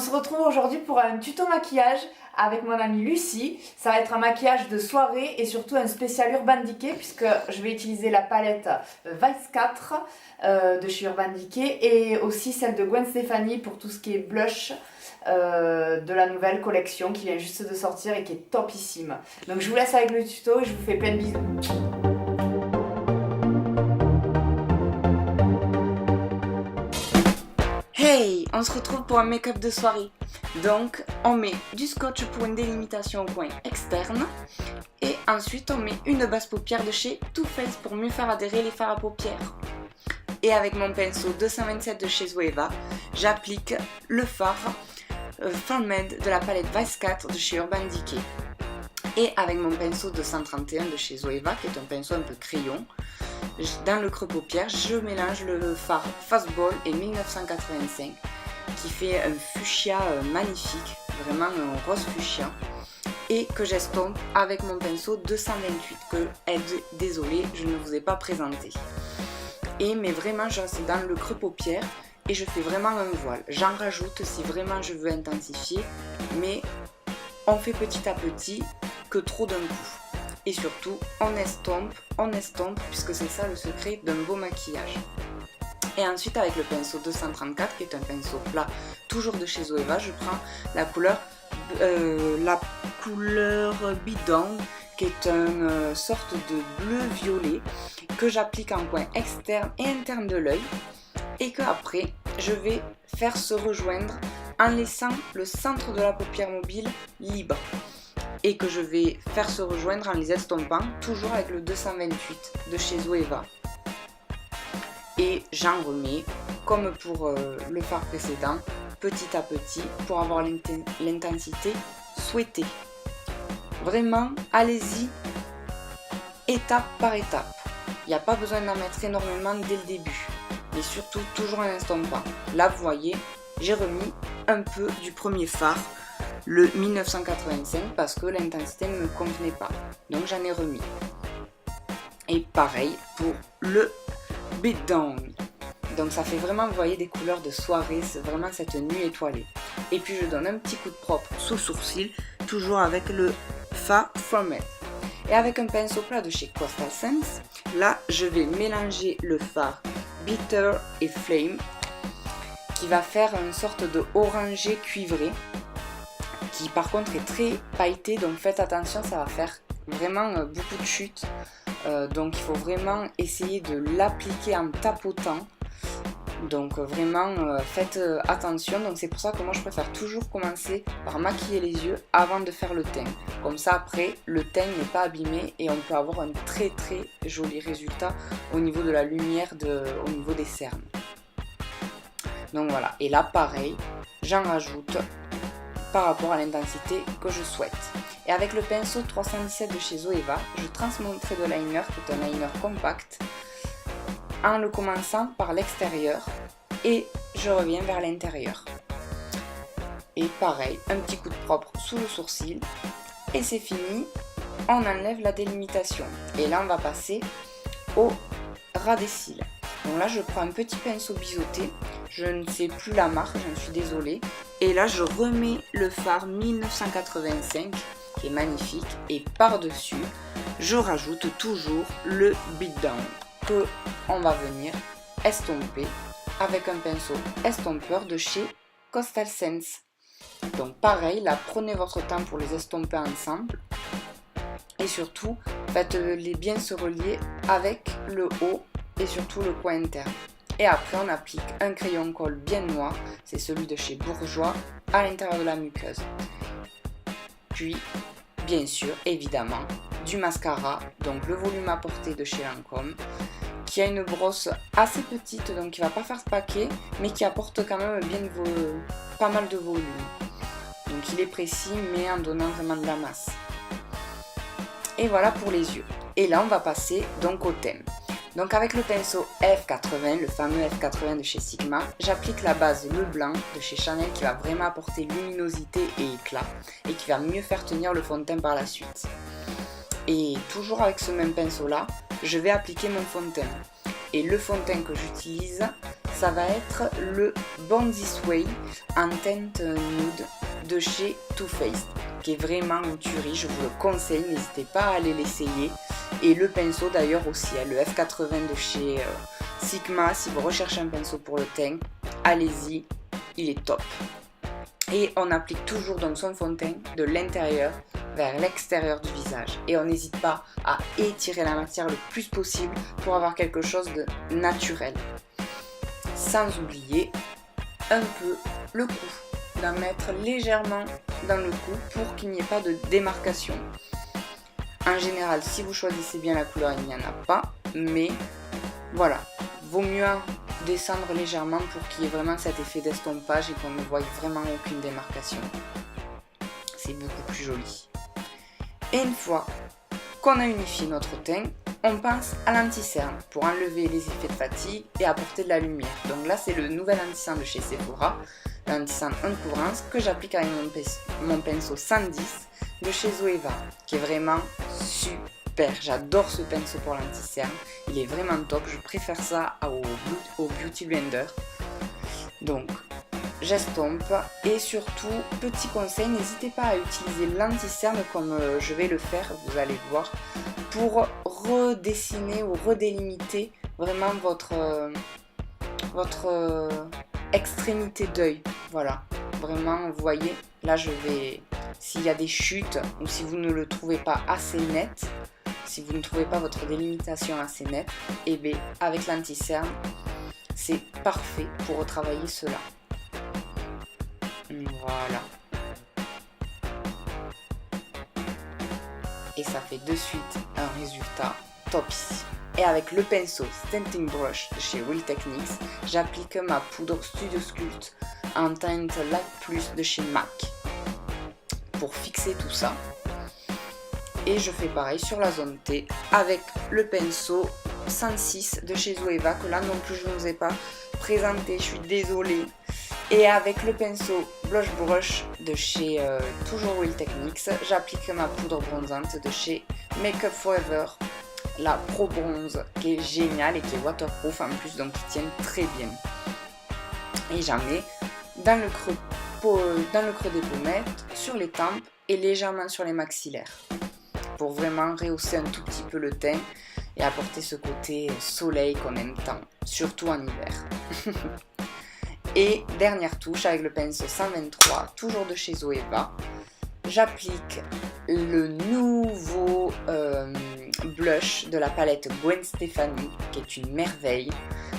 se retrouve aujourd'hui pour un tuto maquillage avec mon amie Lucie. Ça va être un maquillage de soirée et surtout un spécial Urban Decay puisque je vais utiliser la palette Vice 4 de chez Urban Decay et aussi celle de Gwen Stefani pour tout ce qui est blush de la nouvelle collection qui vient juste de sortir et qui est topissime. Donc je vous laisse avec le tuto et je vous fais plein de bisous. Hey, on se retrouve pour un make-up de soirée. Donc, on met du scotch pour une délimitation au coin externe. Et ensuite, on met une base paupière de chez Too Faced pour mieux faire adhérer les fards à paupières. Et avec mon pinceau 227 de chez Zoeva, j'applique le fard Fan Made de la palette Vice 4 de chez Urban Decay. Et avec mon pinceau 231 de chez Zoeva, qui est un pinceau un peu crayon, dans le creux paupière, je mélange le fard Fastball et 1985 qui fait un fuchsia magnifique, vraiment un rose fuchsia, et que j'estompe avec mon pinceau 228 que, désolée, je ne vous ai pas présenté. Mais vraiment, c'est dans le creux paupière et je fais vraiment un voile. J'en rajoute si vraiment je veux intensifier, mais on fait petit à petit que trop d'un coup. Et surtout, on estompe, puisque c'est ça le secret d'un beau maquillage. Et ensuite, avec le pinceau 234, qui est un pinceau plat, toujours de chez Zoeva, je prends la couleur bidon, qui est une sorte de bleu-violet, que j'applique en coin externe et interne de l'œil, et que après, je vais faire se rejoindre en laissant le centre de la paupière mobile libre. Et que je vais faire se rejoindre en les estompant, toujours avec le 228 de chez Zoeva. Et j'en remets, comme pour le fard précédent, petit à petit, pour avoir l'intensité souhaitée. Vraiment, allez-y, étape par étape. Il n'y a pas besoin d'en mettre énormément dès le début, mais surtout toujours en estompant. Là, vous voyez, j'ai remis un peu du premier fard, le 1985, parce que l'intensité ne me convenait pas, donc j'en ai remis. Et pareil pour le Beat Down. Donc ça fait vraiment, vous voyez, des couleurs de soirée, c'est vraiment cette nuit étoilée. Et puis je donne un petit coup de propre sous sourcil, toujours avec le fard From It. Et avec un pinceau plat de chez Coastal Scents, là je vais mélanger le fard Bitter et Flame, qui va faire une sorte de orangé cuivré, qui par contre est très pailleté, donc faites attention, ça va faire vraiment beaucoup de chutes, donc il faut vraiment essayer de l'appliquer en tapotant, donc vraiment faites attention. Donc c'est pour ça que moi je préfère toujours commencer par maquiller les yeux avant de faire le teint, comme ça après le teint n'est pas abîmé et on peut avoir un très très joli résultat au niveau de la lumière, au niveau des cernes. Donc voilà, et là pareil, j'en rajoute par rapport à l'intensité que je souhaite. Et avec le pinceau 317 de chez Zoeva, je trace mon trait de liner, qui est un liner compact, en le commençant par l'extérieur et je reviens vers l'intérieur. Et pareil, un petit coup de propre sous le sourcil et c'est fini, on enlève la délimitation. Et là on va passer au ras des cils. Donc là je prends un petit pinceau biseauté, je ne sais plus la marque, j'en suis désolée. Et là je remets le fard 1985 qui est magnifique et par-dessus je rajoute toujours le Beat Down que on va venir estomper avec un pinceau estompeur de chez Coastal Scents. Donc pareil, là prenez votre temps pour les estomper ensemble et surtout faites-les bien se relier avec le haut et surtout le coin interne. Et après on applique un crayon colle bien noir, c'est celui de chez Bourjois, à l'intérieur de la muqueuse. Puis, bien sûr, évidemment, du mascara, donc le volume apporté de chez Lancôme, qui a une brosse assez petite, donc qui ne va pas faire ce paquet, mais qui apporte quand même pas mal de volume. Donc il est précis, mais en donnant vraiment de la masse. Et voilà pour les yeux. Et là on va passer donc au thème. Donc avec le pinceau F80, le fameux F80 de chez Sigma, j'applique la base Le Blanc de chez Chanel qui va vraiment apporter luminosité et éclat et qui va mieux faire tenir le fond de teint par la suite. Et toujours avec ce même pinceau là, je vais appliquer mon fond de teint. Et le fond de teint que j'utilise, ça va être le Born This Way en teinte nude de chez Too Faced, qui est vraiment une tuerie, je vous le conseille, n'hésitez pas à aller l'essayer. Et le pinceau d'ailleurs aussi, le F80 de chez Sigma, si vous recherchez un pinceau pour le teint, allez-y, il est top. Et on applique toujours donc son fond de teint de l'intérieur vers l'extérieur du visage. Et on n'hésite pas à étirer la matière le plus possible pour avoir quelque chose de naturel. Sans oublier un peu le cou, d'en mettre légèrement dans le cou pour qu'il n'y ait pas de démarcation. En général, si vous choisissez bien la couleur, il n'y en a pas, mais voilà, vaut mieux descendre légèrement pour qu'il y ait vraiment cet effet d'estompage et qu'on ne voie vraiment aucune démarcation. C'est beaucoup plus joli. Et une fois qu'on a unifié notre teint, on passe à l'anti-cerne pour enlever les effets de fatigue et apporter de la lumière. Donc là, c'est le nouvel anti-cerne de chez Sephora, l'anti-cerne Encouvrance que j'applique avec mon pinceau 110 de chez Zoeva, qui est vraiment super. J'adore ce pinceau pour l'anti-cerne, il est vraiment top, je préfère ça au Beauty Blender. Donc j'estompe et surtout, petit conseil, n'hésitez pas à utiliser l'anti-cerne comme je vais le faire, vous allez voir, pour redessiner ou redélimiter vraiment votre extrémité d'œil. Voilà, vraiment, vous voyez, là je vais, s'il y a des chutes ou si vous ne le trouvez pas assez net, si vous ne trouvez pas votre délimitation assez nette, et bien avec l'anti-cerne, c'est parfait pour retravailler cela. Voilà. Et ça fait de suite un résultat top ici. Et avec le pinceau Stunting Brush de chez Real Techniques, j'applique ma poudre Studio Sculpt en teinte Light Plus de chez MAC pour fixer tout ça. Et je fais pareil sur la zone T avec le pinceau 106 de chez Zoeva, que là non plus je ne vous ai pas présenté, je suis désolée. Et avec le pinceau Blush Brush de chez toujours Real Techniques, j'applique ma poudre bronzante de chez Make Up For Ever, la Pro Bronze, qui est géniale et qui est waterproof en plus, donc qui tient très bien. Et j'en mets dans le creux des pommettes, sur les tempes et légèrement sur les maxillaires, pour vraiment rehausser un tout petit peu le teint et apporter ce côté soleil qu'on aime tant, surtout en hiver. Et dernière touche avec le pinceau 123, toujours de chez Zoeva, j'applique le nouveau blush de la palette Gwen Stefani, qui est une merveille,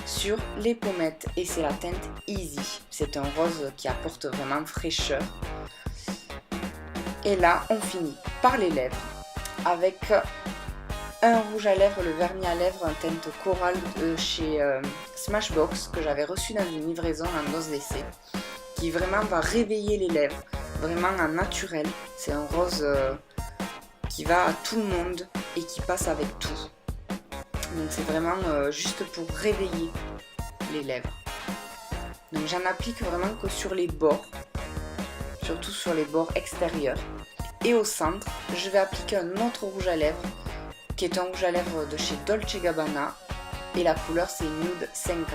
sur les pommettes, et c'est la teinte Easy. C'est un rose qui apporte vraiment fraîcheur. Et là, on finit par les lèvres avec un rouge à lèvres, le vernis à lèvres en teinte corale de chez Smashbox, que j'avais reçu dans une livraison en dose d'essai, qui vraiment va réveiller les lèvres, vraiment en naturel. C'est un rose qui va à tout le monde et qui passe avec tout. Donc c'est vraiment juste pour réveiller les lèvres. Donc j'en applique vraiment que sur les bords, surtout sur les bords extérieurs. Et au centre, je vais appliquer un autre rouge à lèvres, qui est un rouge à lèvres de chez Dolce & Gabbana, et la couleur c'est Nude 50.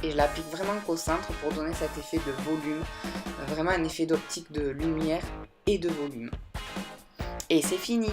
Et je l'applique vraiment qu'au centre pour donner cet effet de volume, vraiment un effet d'optique de lumière et de volume. Et c'est fini!